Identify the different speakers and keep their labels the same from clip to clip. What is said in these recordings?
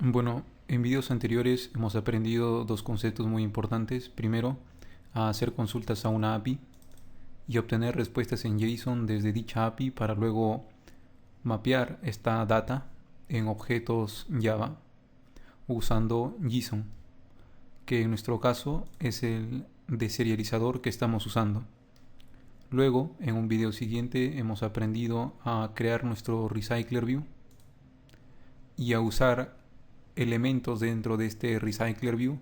Speaker 1: Bueno, en videos anteriores hemos aprendido dos conceptos muy importantes. Primero, a hacer consultas a una API y obtener respuestas en JSON desde dicha API para luego mapear esta data en objetos Java usando JSON, que en nuestro caso es el deserializador que estamos usando. Luego, en un video siguiente, hemos aprendido a crear nuestro Recycler View y a usar elementos dentro de este Recycler View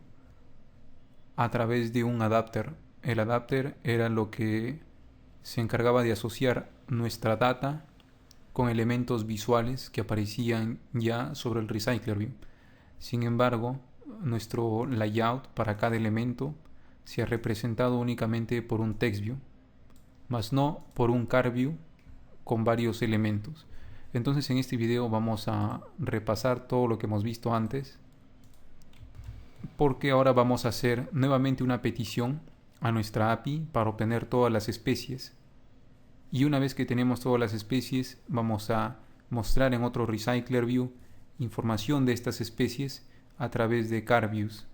Speaker 1: a través de un adapter. El adapter era lo que se encargaba de asociar nuestra data con elementos visuales que aparecían ya sobre el Recycler View. Sin embargo, nuestro layout para cada elemento se ha representado únicamente por un text view, más no por un car view con varios elementos. Entonces en este video vamos a repasar todo lo que hemos visto antes, porque ahora vamos a hacer nuevamente una petición a nuestra API para obtener todas las especies. Y una vez que tenemos todas las especies, vamos a mostrar en otro Recycler View información de estas especies a través de car views.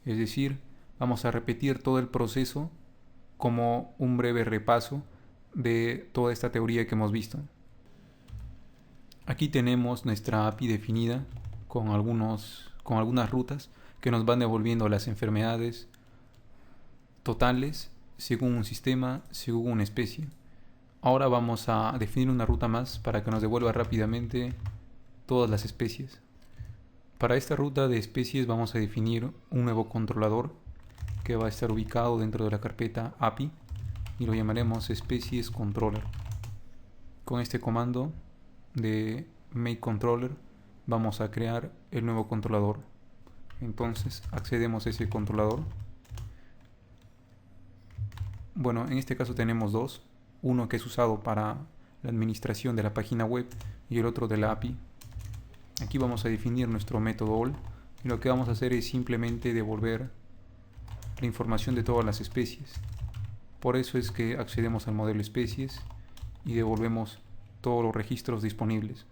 Speaker 1: Es decir, vamos a repetir todo el proceso como un breve repaso de toda esta teoría que hemos visto. Aquí tenemos nuestra API definida con algunas rutas que nos van devolviendo las enfermedades totales según un sistema, según una especie. Ahora vamos a definir una ruta más para que nos devuelva rápidamente todas las especies. Para esta ruta de especies vamos a definir un nuevo controlador que va a estar ubicado dentro de la carpeta API y lo llamaremos especies controller. Con este comando de make controller vamos a crear el nuevo controlador. Entonces accedemos a ese controlador. Bueno, en este caso tenemos dos, uno que es usado para la administración de la página web y el otro de la API. Aquí vamos a definir nuestro método all y lo que vamos a hacer es simplemente devolver la información de todas las especies. Por eso es que accedemos al modelo especies y devolvemos todos los registros disponibles.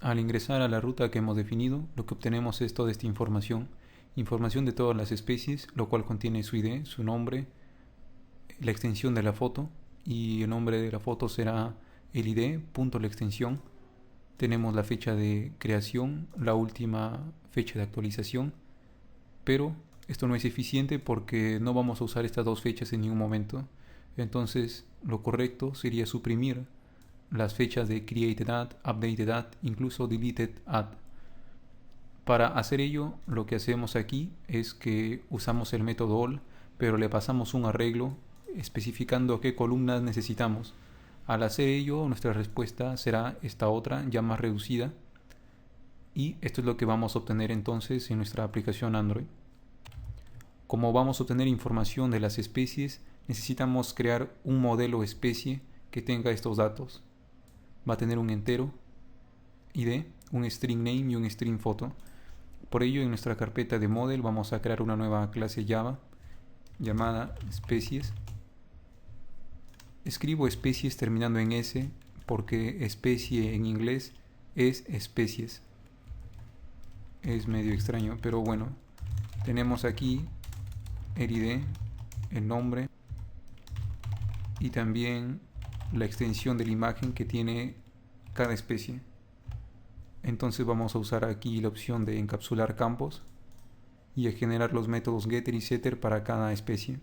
Speaker 1: Al ingresar a la ruta que hemos definido, lo que obtenemos es toda esta información de todas las especies, lo cual contiene su ID, su nombre, la extensión de la foto, y el nombre de la foto será el ID, punto la extensión. Tenemos la fecha de creación, la última fecha de actualización, pero esto no es eficiente porque no vamos a usar estas dos fechas en ningún momento. Entonces lo correcto sería suprimir las fechas de created at, updated at, incluso deleted at. Para hacer ello, lo que hacemos aquí es que usamos el método all, pero le pasamos un arreglo especificando qué columnas necesitamos. Al hacer ello, nuestra respuesta será esta otra, ya más reducida, y esto es lo que vamos a obtener entonces en nuestra aplicación Android. Como vamos a obtener información de las especies, necesitamos crear un modelo especie que tenga estos datos. Va a tener un entero, ID, un string name y un string photo. Por ello, en nuestra carpeta de model vamos a crear una nueva clase Java llamada especies. Escribo especies terminando en S porque especie en inglés es especies. Es medio extraño, pero bueno. Tenemos aquí el ID, el nombre y también la extensión de la imagen que tiene cada especie. Entonces vamos a usar aquí la opción de encapsular campos y a generar los métodos getter y setter para cada especie.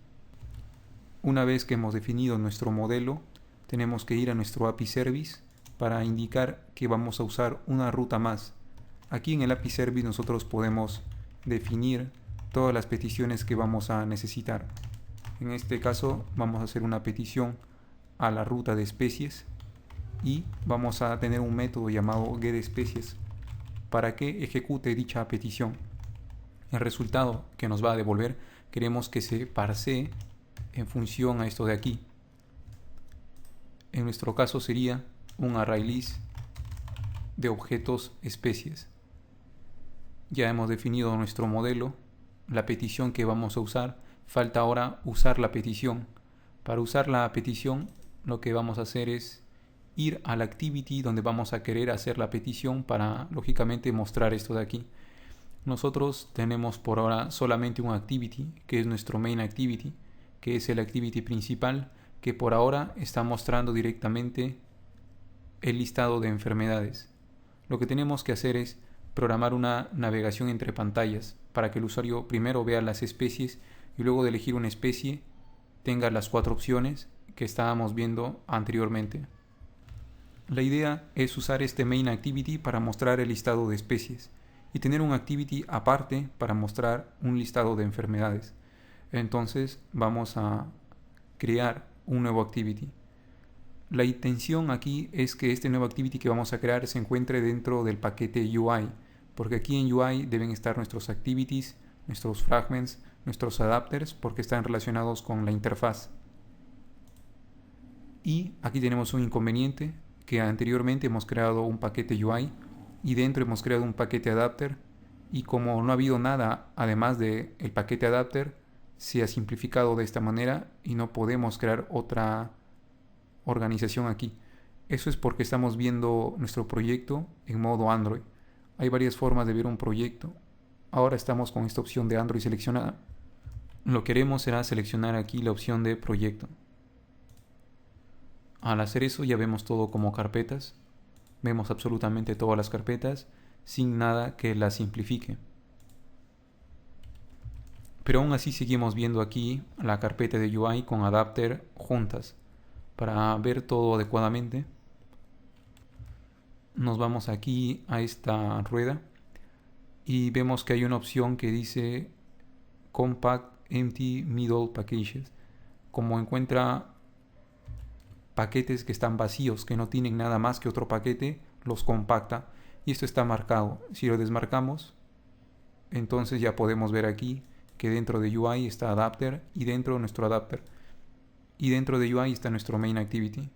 Speaker 1: Una vez que hemos definido nuestro modelo, tenemos que ir a nuestro API Service para indicar que vamos a usar una ruta más. Aquí en el API Service nosotros podemos definir todas las peticiones que vamos a necesitar. En este caso vamos a hacer una petición a la ruta de especies y vamos a tener un método llamado getSpecies para que ejecute dicha petición. El resultado que nos va a devolver queremos que se parsee en función a esto de aquí. En nuestro caso sería un ArrayList de objetos especies. Ya hemos definido nuestro modelo, la petición que vamos a usar. Falta ahora usar la petición. Para usar la petición, lo que vamos a hacer es ir al activity donde vamos a querer hacer la petición para, lógicamente, mostrar esto de aquí. Nosotros tenemos por ahora solamente un activity, que es nuestro main activity, que es el activity principal, que por ahora está mostrando directamente el listado de enfermedades. Lo que tenemos que hacer es programar una navegación entre pantallas para que el usuario primero vea las especies y luego de elegir una especie tenga las 4 opciones que estábamos viendo anteriormente. La idea es usar este main activity para mostrar el listado de especies y tener un activity aparte para mostrar un listado de enfermedades. Entonces vamos a crear un nuevo activity. La intención aquí es que este nuevo activity que vamos a crear se encuentre dentro del paquete UI, porque aquí en UI deben estar nuestros activities, nuestros fragments, nuestros adapters, porque están relacionados con la interfaz. Y aquí tenemos un inconveniente, que anteriormente hemos creado un paquete UI y dentro hemos creado un paquete adapter, y como no ha habido nada además del paquete adapter, se ha simplificado de esta manera y no podemos crear otra organización aquí. Eso es porque estamos viendo nuestro proyecto en modo Android. Hay varias formas de ver un proyecto. Ahora estamos con esta opción de Android seleccionada. Lo que haremos será seleccionar aquí la opción de proyecto. Al hacer eso ya vemos todo como carpetas. Vemos absolutamente todas las carpetas sin nada que las simplifique. Pero aún así seguimos viendo aquí la carpeta de UI con adapter juntas. Para ver todo adecuadamente, nos vamos aquí a esta rueda y vemos que hay una opción que dice Compact Empty Middle Packages. Como encuentra paquetes que están vacíos, que no tienen nada más que otro paquete, los compacta y esto está marcado. Si lo desmarcamos, entonces ya podemos ver aquí que dentro de UI está adapter y dentro de nuestro adapter. Y dentro de UI está nuestro main activity.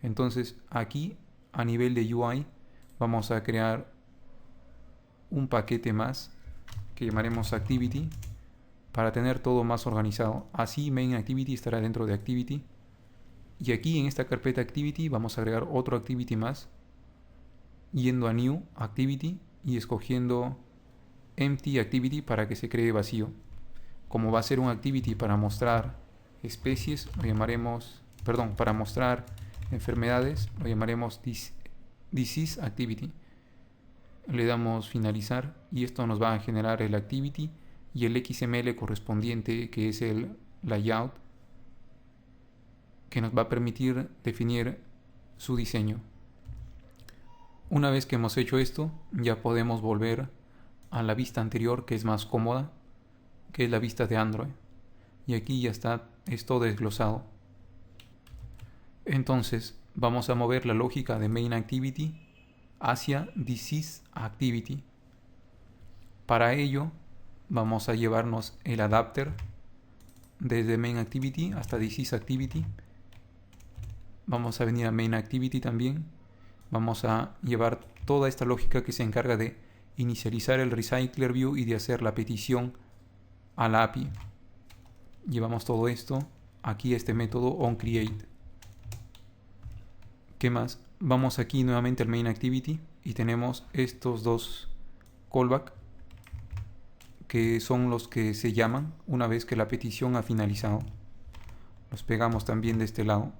Speaker 1: Entonces aquí a nivel de UI vamos a crear un paquete más que llamaremos activity para tener todo más organizado. Así main activity estará dentro de activity y aquí en esta carpeta activity vamos a agregar otro activity más yendo a new activity y escogiendo empty activity para que se cree vacío. Como va a ser un activity para mostrar especies, lo llamaremos, para mostrar enfermedades, lo llamaremos disease activity. Le damos finalizar y esto nos va a generar el activity y el XML correspondiente, que es el layout, que nos va a permitir definir su diseño. Una vez que hemos hecho esto, ya podemos volver a la vista anterior, que es más cómoda, que es la vista de Android. Y aquí ya está esto desglosado. Entonces vamos a mover la lógica de main activity hacia disease activity. Para ello vamos a llevarnos el adapter desde main activity hasta disease activity. Vamos a venir a main activity también. Vamos a llevar toda esta lógica que se encarga de inicializar el recycler view y de hacer la petición a la API. Llevamos todo esto aquí a este método onCreate. ¿Qué más? Vamos aquí nuevamente al main activity y tenemos estos dos callback que son los que se llaman una vez que la petición ha finalizado. Los pegamos también de este lado.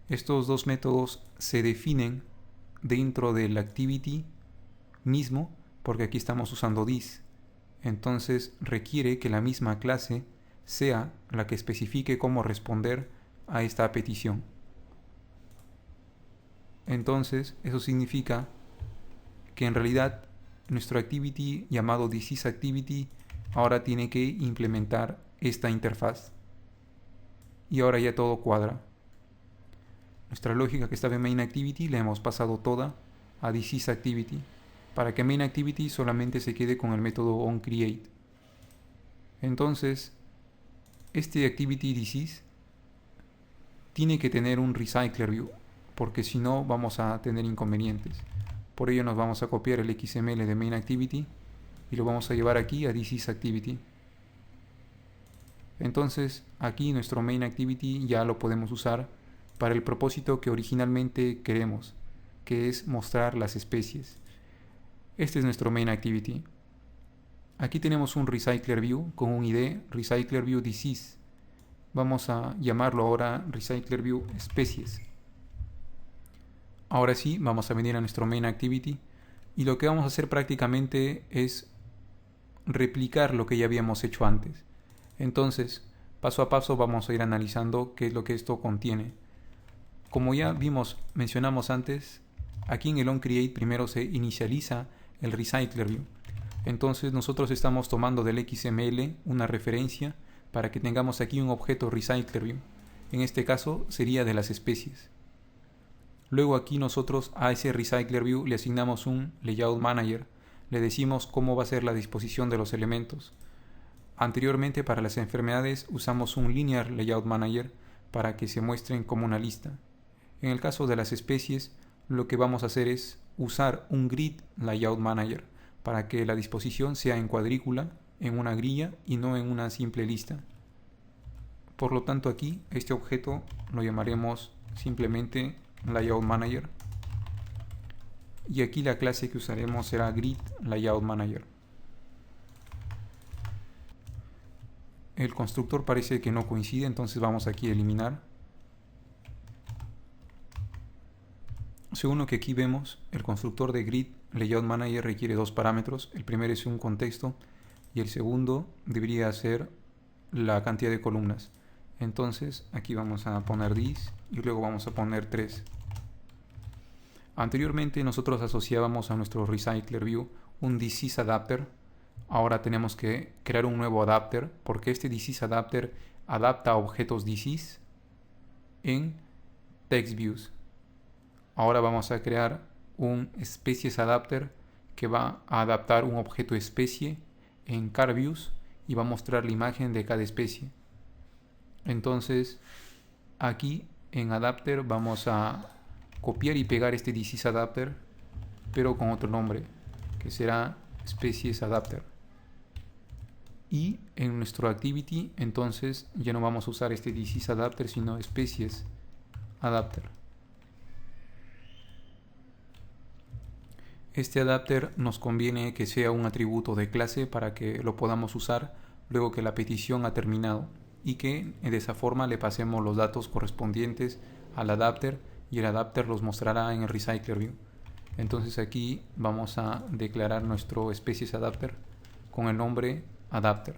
Speaker 1: Estos dos métodos se definen dentro del activity mismo porque aquí estamos usando this. Entonces requiere que la misma clase sea la que especifique cómo responder a esta petición. Entonces eso significa que en realidad nuestro activity llamado disease activity ahora tiene que implementar esta interfaz y ahora ya todo cuadra. Nuestra lógica que estaba en main activity la hemos pasado toda a disease activity para que main activity solamente se quede con el método onCreate. Entonces este activity disease tiene que tener un recycler view porque si no vamos a tener inconvenientes. Por ello nos vamos a copiar el XML de main activity y lo vamos a llevar aquí a disease activity. Entonces aquí nuestro main activity ya lo podemos usar para el propósito que originalmente queremos, que es mostrar las especies. Este es nuestro main activity. Aquí tenemos un recycler view con un ID recycler view disease. Vamos a llamarlo ahora recycler view especies. Ahora sí, vamos a venir a nuestro main activity y lo que vamos a hacer prácticamente es replicar lo que ya habíamos hecho antes. Entonces, paso a paso vamos a ir analizando qué es lo que esto contiene. Como ya mencionamos antes, aquí en el onCreate primero se inicializa el recycler view. Entonces nosotros estamos tomando del XML una referencia para que tengamos aquí un objeto recycler view. En este caso sería de las especies. Luego aquí nosotros a ese recycler view le asignamos un layout manager. Le decimos cómo va a ser la disposición de los elementos. Anteriormente para las enfermedades usamos un linear layout manager para que se muestren como una lista. En el caso de las especies, lo que vamos a hacer es usar un grid layout manager para que la disposición sea en cuadrícula, en una grilla y no en una simple lista. Por lo tanto aquí este objeto lo llamaremos simplemente layout manager y aquí la clase que usaremos será grid layout manager. El constructor parece que no coincide, entonces vamos aquí a eliminar. Según lo que aquí vemos, el constructor de grid layout manager requiere dos parámetros. El primero es un contexto y el segundo debería ser la cantidad de columnas. Entonces aquí vamos a poner this y luego vamos a poner 3. Anteriormente nosotros asociábamos a nuestro recycler view un disease adapter. Ahora tenemos que crear un nuevo adapter porque este disease adapter adapta a objetos disease en text views. Ahora vamos a crear un species adapter que va a adaptar un objeto especie en car views y va a mostrar la imagen de cada especie. Entonces aquí en adapter vamos a copiar y pegar este disease adapter pero con otro nombre que será species adapter. Y en nuestro activity entonces ya no vamos a usar este disease adapter sino species adapter. Este adapter nos conviene que sea un atributo de clase para que lo podamos usar luego que la petición ha terminado y que de esa forma le pasemos los datos correspondientes al adapter y el adapter los mostrará en el recycler view. Entonces aquí vamos a declarar nuestro species adapter con el nombre adapter.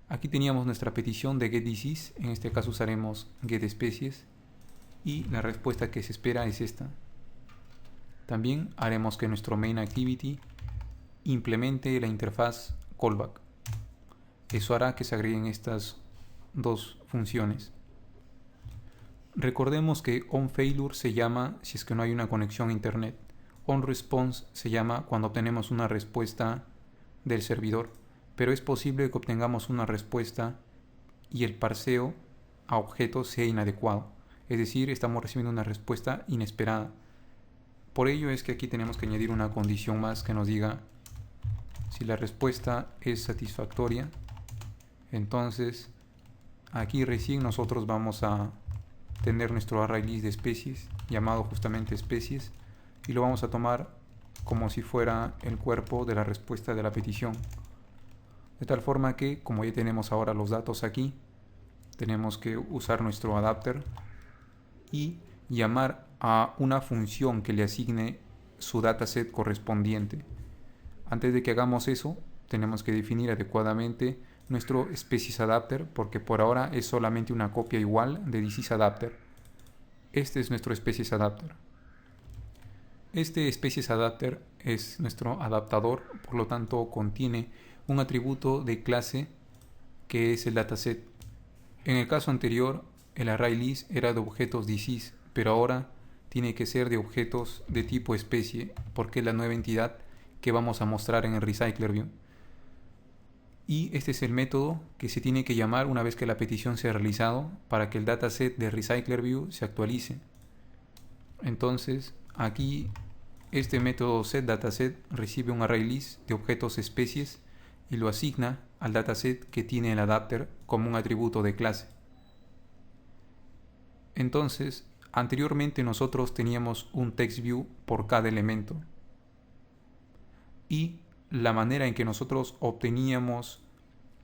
Speaker 1: Aquí teníamos nuestra petición de getDisease, en este caso usaremos getSpecies y la respuesta que se espera es esta. También haremos que nuestro main activity implemente la interfaz callback. Eso hará que se agreguen estas dos funciones. Recordemos que onFailure se llama si es que no hay una conexión a internet. OnResponse se llama cuando obtenemos una respuesta del servidor, pero es posible que obtengamos una respuesta y el parseo a objetos sea inadecuado. Es decir, estamos recibiendo una respuesta inesperada. Por ello es que aquí tenemos que añadir una condición más que nos diga si la respuesta es satisfactoria. Entonces aquí recién nosotros vamos a tener nuestro array list de especies llamado justamente especies y lo vamos a tomar como si fuera el cuerpo de la respuesta de la petición. De tal forma que como ya tenemos ahora los datos aquí, tenemos que usar nuestro adapter y llamar a una función que le asigne su dataset correspondiente. Antes de que hagamos eso, tenemos que definir adecuadamente nuestro species adapter porque por ahora es solamente una copia igual de disease adapter. Este es nuestro species adapter. Este species adapter es nuestro adaptador, por lo tanto contiene un atributo de clase que es el dataset. En el caso anterior, el array list era de objetos disease, pero ahora tiene que ser de objetos de tipo especie, porque es la nueva entidad que vamos a mostrar en el recycler view. Y este es el método que se tiene que llamar una vez que la petición se ha realizado para que el dataset de recycler view se actualice. Entonces aquí este método setDataset recibe un array list de objetos especies y lo asigna al dataset que tiene el adapter como un atributo de clase. Entonces, anteriormente nosotros teníamos un text view por cada elemento. Y la manera en que nosotros obteníamos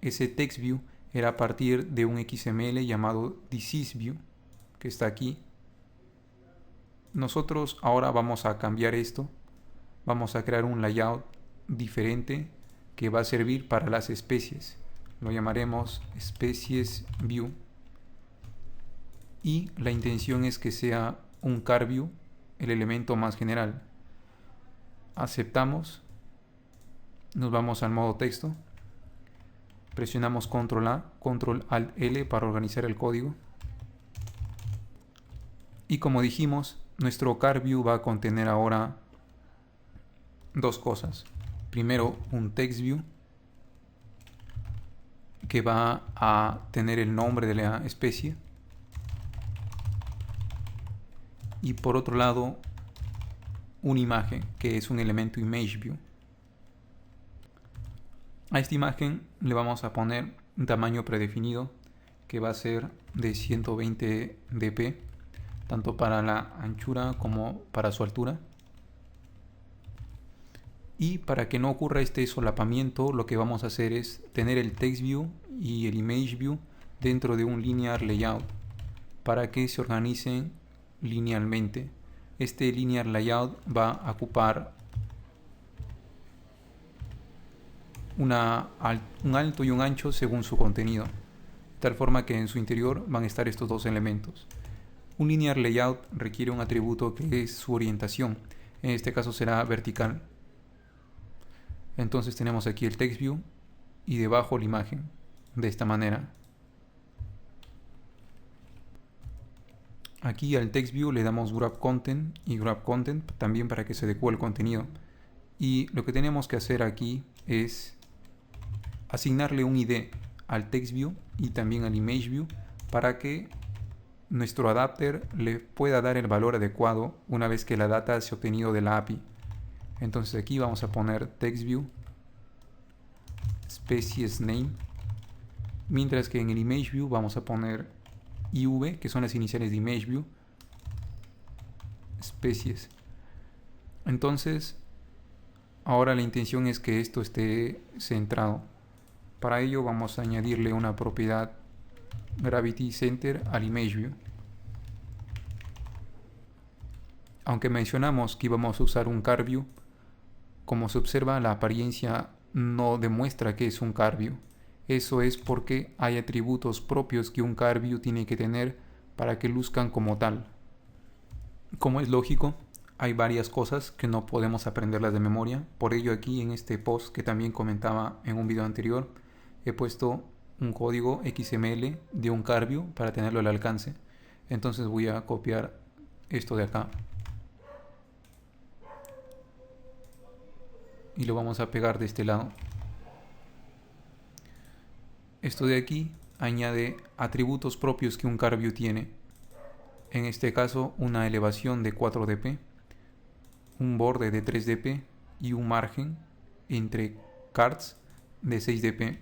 Speaker 1: ese text view era a partir de un XML llamado ThisIsView, que está aquí. Nosotros ahora vamos a cambiar esto. Vamos a crear un layout diferente que va a servir para las especies. Lo llamaremos Species View. Y la intención es que sea un car view, el elemento más general. Aceptamos. Nos vamos al modo texto. Presionamos Control A, Control Alt L para organizar el código. Y como dijimos, nuestro car view va a contener ahora dos cosas. Primero, un text view que va a tener el nombre de la especie. Y por otro lado, una imagen que es un elemento image view. A esta imagen le vamos a poner un tamaño predefinido que va a ser de 120 dp, tanto para la anchura como para su altura. Y para que no ocurra este solapamiento, lo que vamos a hacer es tener el text view y el image view dentro de un linear layout para que se organicen linealmente. Este linear layout va a ocupar un alto y un ancho según su contenido, de tal forma que en su interior van a estar estos dos elementos. Un linear layout requiere un atributo que es su orientación, en este caso será vertical. Entonces tenemos aquí el text view y debajo la imagen, de esta manera. Aquí al text view le damos grab content y grab content también para que se adecue el contenido. Y lo que tenemos que hacer aquí es asignarle un ID al text view y también al image view para que nuestro adapter le pueda dar el valor adecuado una vez que la data se ha obtenido de la API. Entonces aquí vamos a poner text view species name, mientras que en el image view vamos a poner IV, que son las iniciales de image view, species. Entonces ahora la intención es que esto esté centrado. Para ello vamos a añadirle una propiedad gravity center al image view. Aunque mencionamos que íbamos a usar un car view, como se observa, la apariencia no demuestra que es un car view. Eso es porque hay atributos propios que un car view tiene que tener para que luzcan como tal. Como es lógico, hay varias cosas que no podemos aprenderlas de memoria. Por ello aquí en este post que también comentaba en un video anterior, he puesto un código XML de un car view para tenerlo al alcance. Entonces voy a copiar esto de acá y lo vamos a pegar de este lado. Esto de aquí añade atributos propios que un car view tiene. En este caso, una elevación de 4 dp, un borde de 3 dp y un margen entre cards de 6 dp.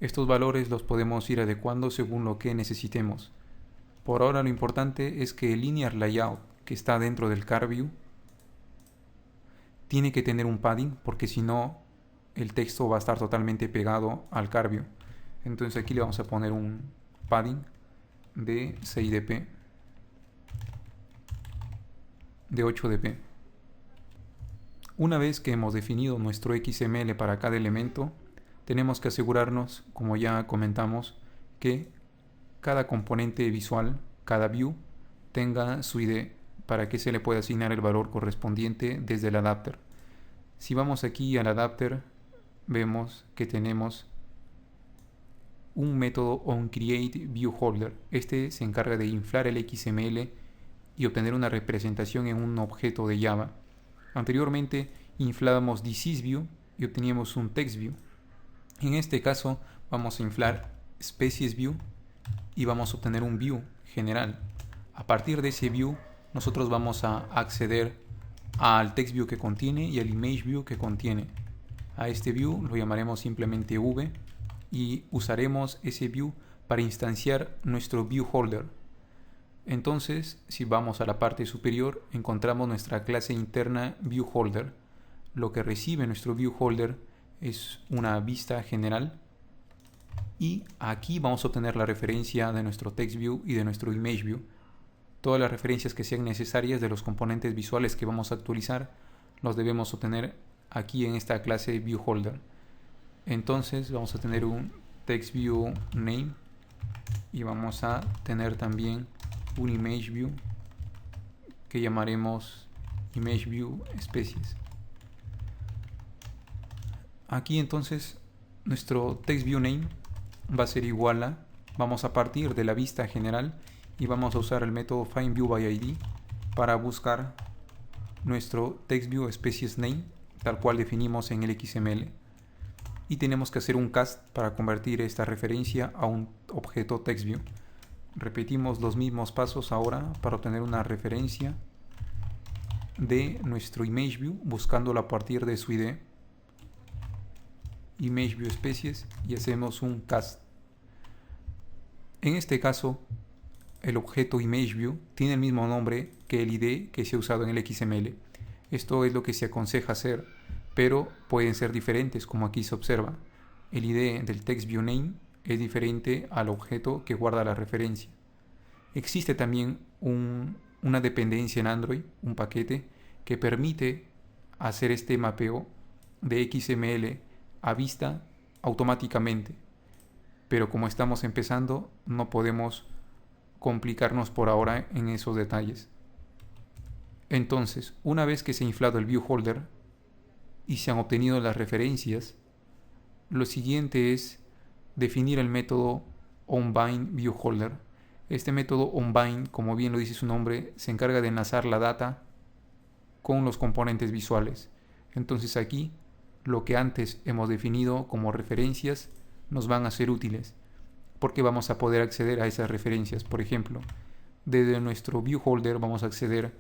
Speaker 1: Estos valores los podemos ir adecuando según lo que necesitemos. Por ahora lo importante es que el linear layout que está dentro del car view tiene que tener un padding, porque si no el texto va a estar totalmente pegado al car view. Entonces aquí le vamos a poner un padding de 6 dp, de 8 dp. Una vez que hemos definido nuestro XML para cada elemento, tenemos que asegurarnos, como ya comentamos, que cada componente visual, cada view, tenga su ID para que se le pueda asignar el valor correspondiente desde el adapter. Si vamos aquí al adapter, vemos que tenemos un método onCreateViewHolder. Este se encarga de inflar el XML y obtener una representación en un objeto de Java. Anteriormente inflábamos ThisIsView y obteníamos un TextView. En este caso vamos a inflar SpeciesView y vamos a obtener un view general. A partir de ese view nosotros vamos a acceder al TextView que contiene y al ImageView que contiene. A este view lo llamaremos simplemente V y usaremos ese view para instanciar nuestro ViewHolder. Entonces, si vamos a la parte superior, encontramos nuestra clase interna ViewHolder. Lo que recibe nuestro ViewHolder es una vista general. Y aquí vamos a obtener la referencia de nuestro TextView y de nuestro ImageView. Todas las referencias que sean necesarias de los componentes visuales que vamos a actualizar, los debemos obtener aquí en esta clase ViewHolder. Entonces vamos a tener un TextViewName y vamos a tener también un ImageView que llamaremos ImageViewSpecies. Aquí entonces nuestro TextViewName va a ser igual a, vamos a partir de la vista general y vamos a usar el método findViewById para buscar nuestro TextViewSpeciesName tal cual definimos en el XML. Y tenemos que hacer un cast para convertir esta referencia a un objeto TextView. Repetimos los mismos pasos ahora para obtener una referencia de nuestro ImageView buscándolo a partir de su ID. ImageViewSpecies y hacemos un cast. En este caso, el objeto ImageView tiene el mismo nombre que el ID que se ha usado en el XML. Esto es lo que se aconseja hacer, pero pueden ser diferentes, como aquí se observa. El ID del TextViewName es diferente al objeto que guarda la referencia. Existe también una dependencia en Android, un paquete, que permite hacer este mapeo de XML a vista automáticamente. Pero como estamos empezando, no podemos complicarnos por ahora en esos detalles. Entonces, una vez que se ha inflado el ViewHolder y se han obtenido las referencias, lo siguiente es definir el método onBindViewHolder. Este método onBind, como bien lo dice su nombre, se encarga de enlazar la data con los componentes visuales. Entonces aquí, lo que antes hemos definido como referencias nos van a ser útiles, porque vamos a poder acceder a esas referencias. Por ejemplo, desde nuestro ViewHolder vamos a acceder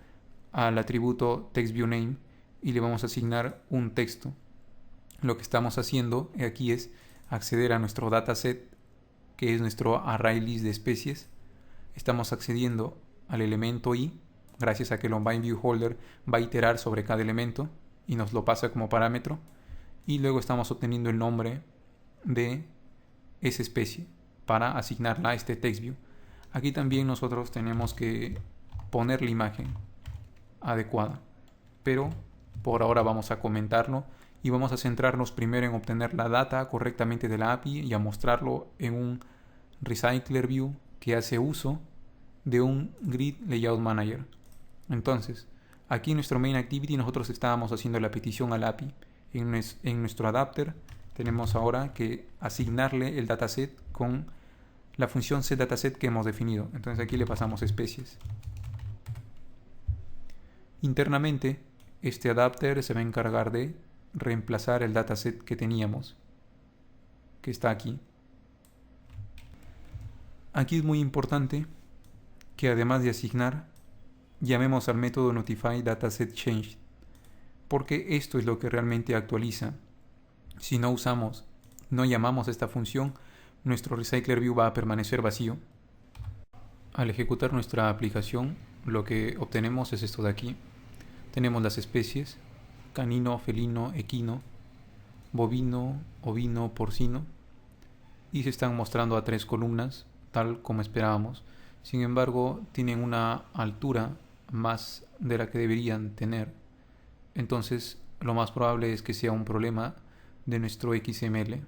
Speaker 1: al atributo TextViewName y le vamos a asignar un texto. Lo que estamos haciendo aquí es acceder a nuestro dataset, que es nuestro ArrayList de especies. Estamos accediendo al elemento i, gracias a que el onBindViewHolder va a iterar sobre cada elemento y nos lo pasa como parámetro. Y luego estamos obteniendo el nombre de esa especie para asignarla a este TextView. Aquí también nosotros tenemos que poner la imagen adecuada, pero por ahora vamos a comentarlo y vamos a centrarnos primero en obtener la data correctamente de la API y a mostrarlo en un Recycler View que hace uso de un Grid Layout Manager. Entonces, aquí en nuestro Main Activity nosotros estábamos haciendo la petición al API. En nuestro adapter tenemos ahora que asignarle el dataset con la función setDataset que hemos definido. Entonces aquí le pasamos especies. Internamente, este adapter se va a encargar de reemplazar el dataset que teníamos, que está aquí. Aquí es muy importante que además de asignar, llamemos al método notifyDatasetChange, porque esto es lo que realmente actualiza. Si no llamamos esta función, nuestro Recycler View va a permanecer vacío. Al ejecutar nuestra aplicación, lo que obtenemos es esto de aquí. Tenemos las especies: canino, felino, equino, bovino, ovino, porcino, y se están mostrando a 3 columnas, tal como esperábamos. Sin embargo, tienen una altura más de la que deberían tener. Entonces, lo más probable es que sea un problema de nuestro XML.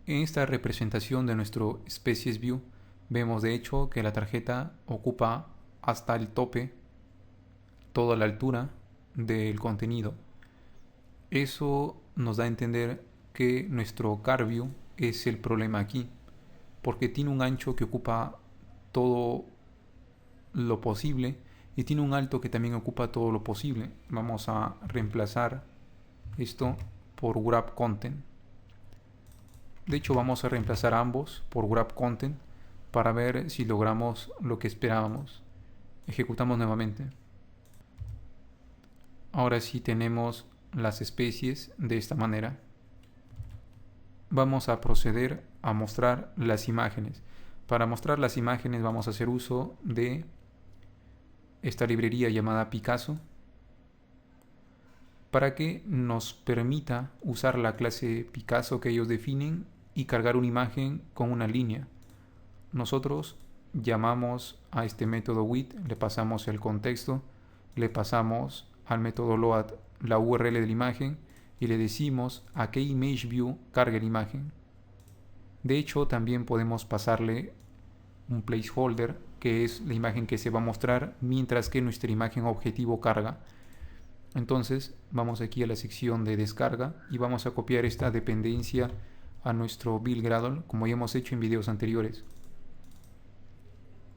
Speaker 1: En esta representación de nuestro Species View, vemos de hecho que la tarjeta ocupa hasta el tope toda la altura del contenido. Eso nos da a entender que nuestro CarView es el problema aquí, porque tiene un ancho que ocupa todo lo posible y tiene un alto que también ocupa todo lo posible. Vamos a reemplazar esto por grabContent. De hecho, vamos a reemplazar ambos por grabContent para ver si logramos lo que esperábamos. Ejecutamos nuevamente. Ahora sí tenemos las especies de esta manera. Vamos a proceder a mostrar las imágenes. Para mostrar las imágenes vamos a hacer uso de esta librería llamada Picasso, para que nos permita usar la clase Picasso que ellos definen y cargar una imagen con una línea. Nosotros llamamos a este método with, le pasamos el contexto, le pasamos al método load la URL de la imagen y le decimos a qué image view cargue la imagen. De hecho, también podemos pasarle un placeholder, que es la imagen que se va a mostrar mientras que nuestra imagen objetivo carga. Entonces vamos aquí a la sección de descarga y vamos a copiar esta dependencia a nuestro build Gradle, como ya hemos hecho en videos anteriores.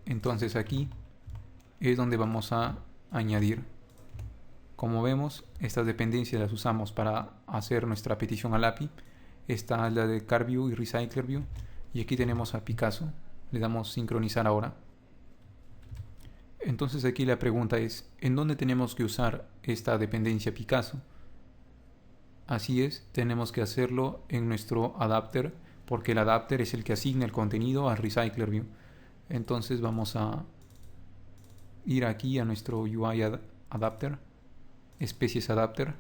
Speaker 1: Entonces aquí es donde vamos a añadir. Como vemos, estas dependencias las usamos para hacer nuestra petición al API. Esta es la de CarView y RecyclerView, y aquí tenemos a Picasso. Le damos sincronizar ahora. Entonces aquí la pregunta es, ¿en dónde tenemos que usar esta dependencia Picasso? Así es, tenemos que hacerlo en nuestro adapter, porque el adapter es el que asigna el contenido al RecyclerView. Entonces vamos a ir aquí a nuestro UI adapter, especies adapter,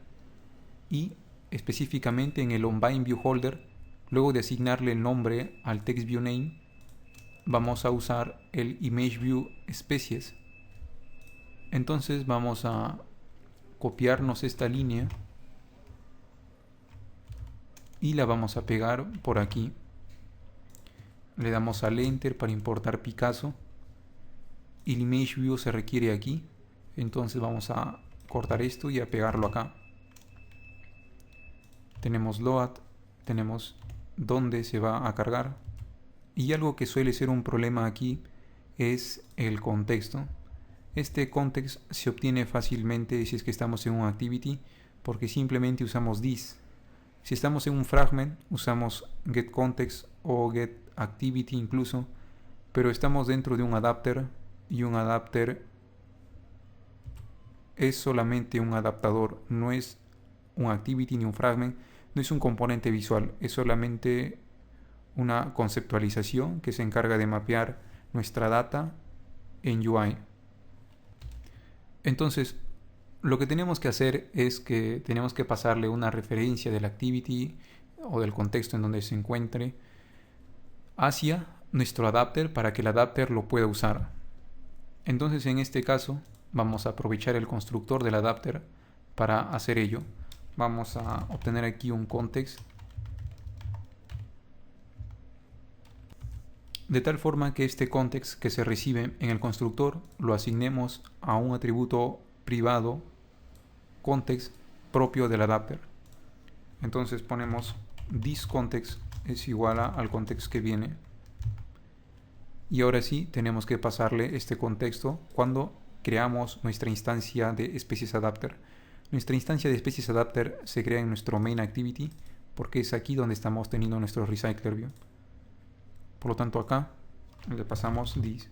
Speaker 1: y específicamente en el onBindViewHolder, luego de asignarle el nombre al TextViewName, vamos a usar el ImageViewSpecies. Entonces vamos a copiarnos esta línea y la vamos a pegar por aquí. Le damos al Enter para importar Picasso y el ImageView se requiere aquí. Entonces vamos a cortar esto y a pegarlo acá. Tenemos load, tenemos dónde se va a cargar, y algo que suele ser un problema aquí es el contexto. Este context se obtiene fácilmente si es que estamos en un activity, porque simplemente usamos this. Si estamos en un fragment usamos getContext o getActivity incluso, pero estamos dentro de un adapter y un adapter es solamente un adaptador, no es un activity ni un fragment, no es un componente visual, es solamente una conceptualización que se encarga de mapear nuestra data en UI. Entonces, lo que tenemos que hacer es que tenemos que pasarle una referencia del activity o del contexto en donde se encuentre hacia nuestro adapter para que el adapter lo pueda usar. Entonces, en este caso, vamos a aprovechar el constructor del adapter para hacer ello. Vamos a obtener aquí un context de tal forma que este context que se recibe en el constructor lo asignemos a un atributo privado context propio del adapter. Entonces ponemos thisContext es igual al context que viene, y ahora sí tenemos que pasarle este contexto cuando creamos nuestra instancia de Species Adapter. Nuestra instancia de Species Adapter se crea en nuestro main activity porque es aquí donde estamos teniendo nuestro RecyclerView. Por lo tanto acá le pasamos this.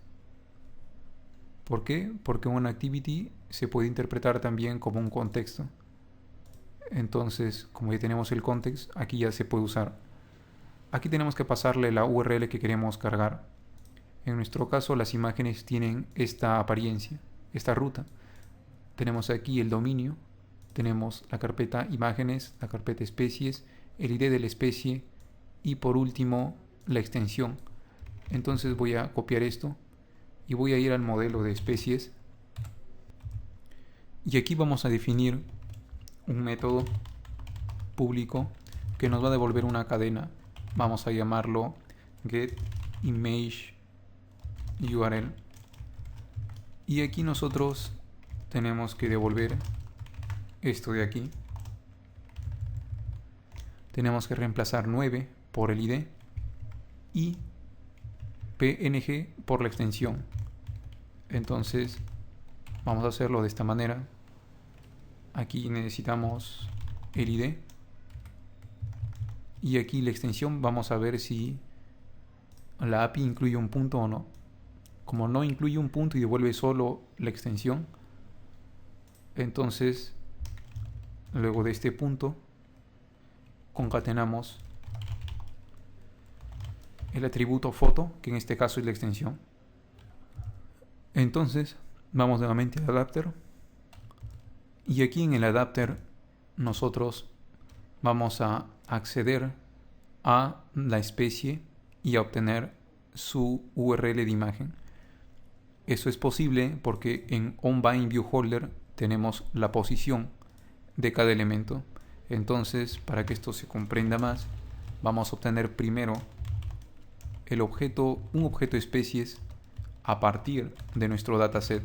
Speaker 1: ¿Por qué? Porque una activity se puede interpretar también como un contexto. Entonces, como ya tenemos el context, aquí ya se puede usar. Aquí tenemos que pasarle la URL que queremos cargar. En nuestro caso, las imágenes tienen esta apariencia, esta ruta. Tenemos aquí el dominio, tenemos la carpeta imágenes, la carpeta especies, el ID de la especie y por último la extensión. Entonces voy a copiar esto y voy a ir al modelo de especies, y aquí vamos a definir un método público que nos va a devolver una cadena. Vamos a llamarlo getImageURL, y aquí nosotros tenemos que devolver esto de aquí. Tenemos que reemplazar 9 por el ID y PNG por la extensión. Entonces vamos a hacerlo de esta manera. Aquí necesitamos el ID y aquí la extensión. Vamos a ver si la API incluye un punto o no. Como no incluye un punto y devuelve solo la extensión, entonces luego de este punto concatenamos el atributo foto, que en este caso es la extensión. Entonces vamos nuevamente al adapter, y aquí en el adapter nosotros vamos a acceder a la especie y a obtener su URL de imagen. Eso es posible porque en onBindViewHolder tenemos la posición de cada elemento. Entonces, para que esto se comprenda más, vamos a obtener primero un objeto especies a partir de nuestro dataset.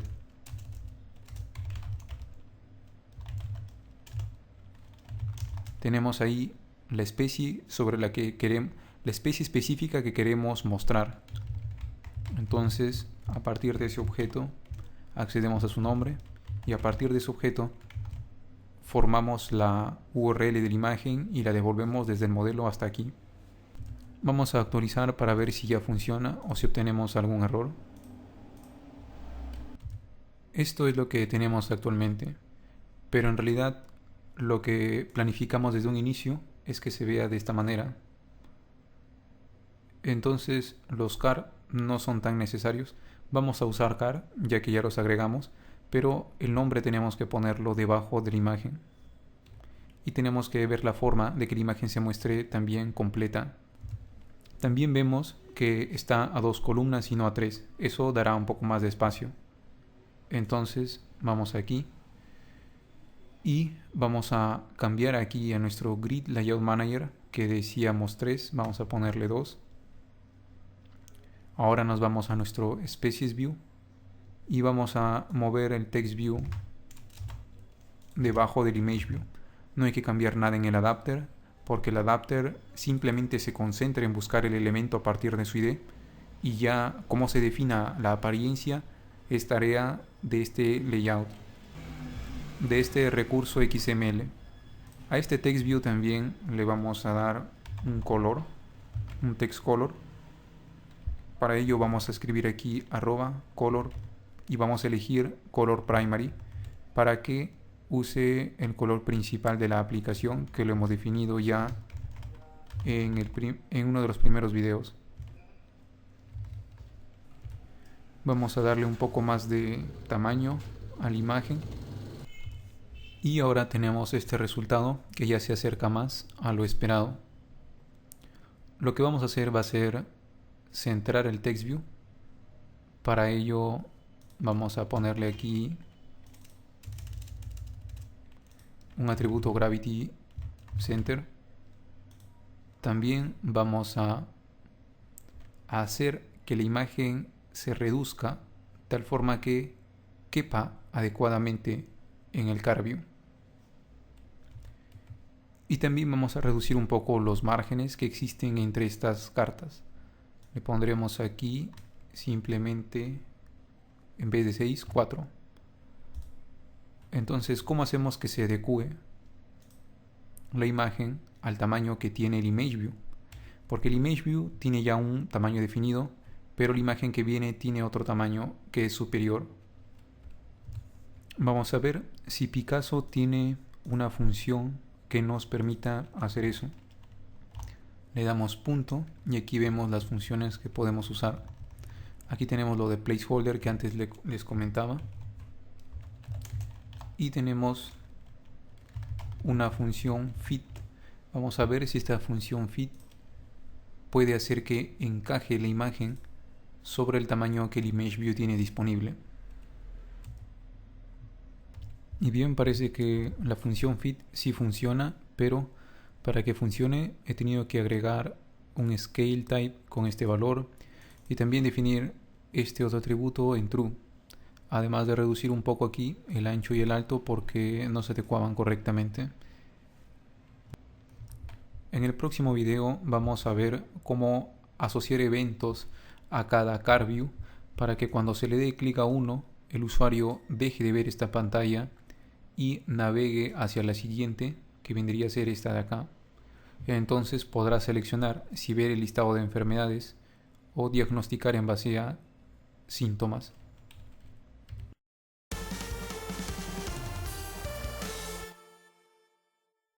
Speaker 1: Tenemos ahí la especie sobre la que queremos, la especie específica que queremos mostrar. Entonces, a partir de ese objeto, accedemos a su nombre y a partir de ese objeto formamos la URL de la imagen y la devolvemos desde el modelo hasta aquí. Vamos a actualizar para ver si ya funciona o si obtenemos algún error. Esto es lo que tenemos actualmente, pero en realidad lo que planificamos desde un inicio es que se vea de esta manera. Entonces los car no son tan necesarios. Vamos a usar car ya que ya los agregamos, pero el nombre tenemos que ponerlo debajo de la imagen. Y tenemos que ver la forma de que la imagen se muestre también completa. También vemos que está a 2 columnas y no a 3. Eso dará un poco más de espacio. Entonces vamos aquí y vamos a cambiar aquí a nuestro Grid Layout Manager que decíamos 3, vamos a ponerle 2. Ahora nos vamos a nuestro Species View y vamos a mover el Text View debajo del Image View. No hay que cambiar nada en el adapter porque el adapter simplemente se concentra en buscar el elemento a partir de su ID y ya cómo se defina la apariencia es tarea de este layout, de este recurso XML. A este text view también le vamos a dar un color, un text color. Para ello vamos a escribir aquí @color y vamos a elegir color primary para que use el color principal de la aplicación que lo hemos definido ya en uno de los primeros videos. Vamos a darle un poco más de tamaño a la imagen. Y ahora tenemos este resultado que ya se acerca más a lo esperado. Lo que vamos a hacer va a ser centrar el text view. Para ello vamos a ponerle aquí un atributo gravity center. También vamos a hacer que la imagen se reduzca de tal forma que quepa adecuadamente en el car view. Y también vamos a reducir un poco los márgenes que existen entre estas cartas. Le pondremos aquí simplemente, en vez de 6, 4. Entonces, ¿cómo hacemos que se adecue la imagen al tamaño que tiene el Image View? Porque el Image View tiene ya un tamaño definido, pero la imagen que viene tiene otro tamaño que es superior. Vamos a ver si Picasso tiene una función que nos permita hacer eso. Le damos punto y aquí vemos las funciones que podemos usar. Aquí tenemos lo de placeholder que antes les comentaba. Y tenemos una función fit. Vamos a ver si esta función fit puede hacer que encaje la imagen sobre el tamaño que el Image View tiene disponible. Y bien, parece que la función fit sí funciona, pero para que funcione he tenido que agregar un scale type con este valor y también definir este otro atributo en true, además de reducir un poco aquí el ancho y el alto porque no se adecuaban correctamente. En el próximo video vamos a ver cómo asociar eventos a cada car view para que cuando se le dé clic a uno el usuario deje de ver esta pantalla y navegue hacia la siguiente, que vendría a ser esta de acá. Entonces podrá seleccionar si ver el listado de enfermedades o diagnosticar en base a síntomas.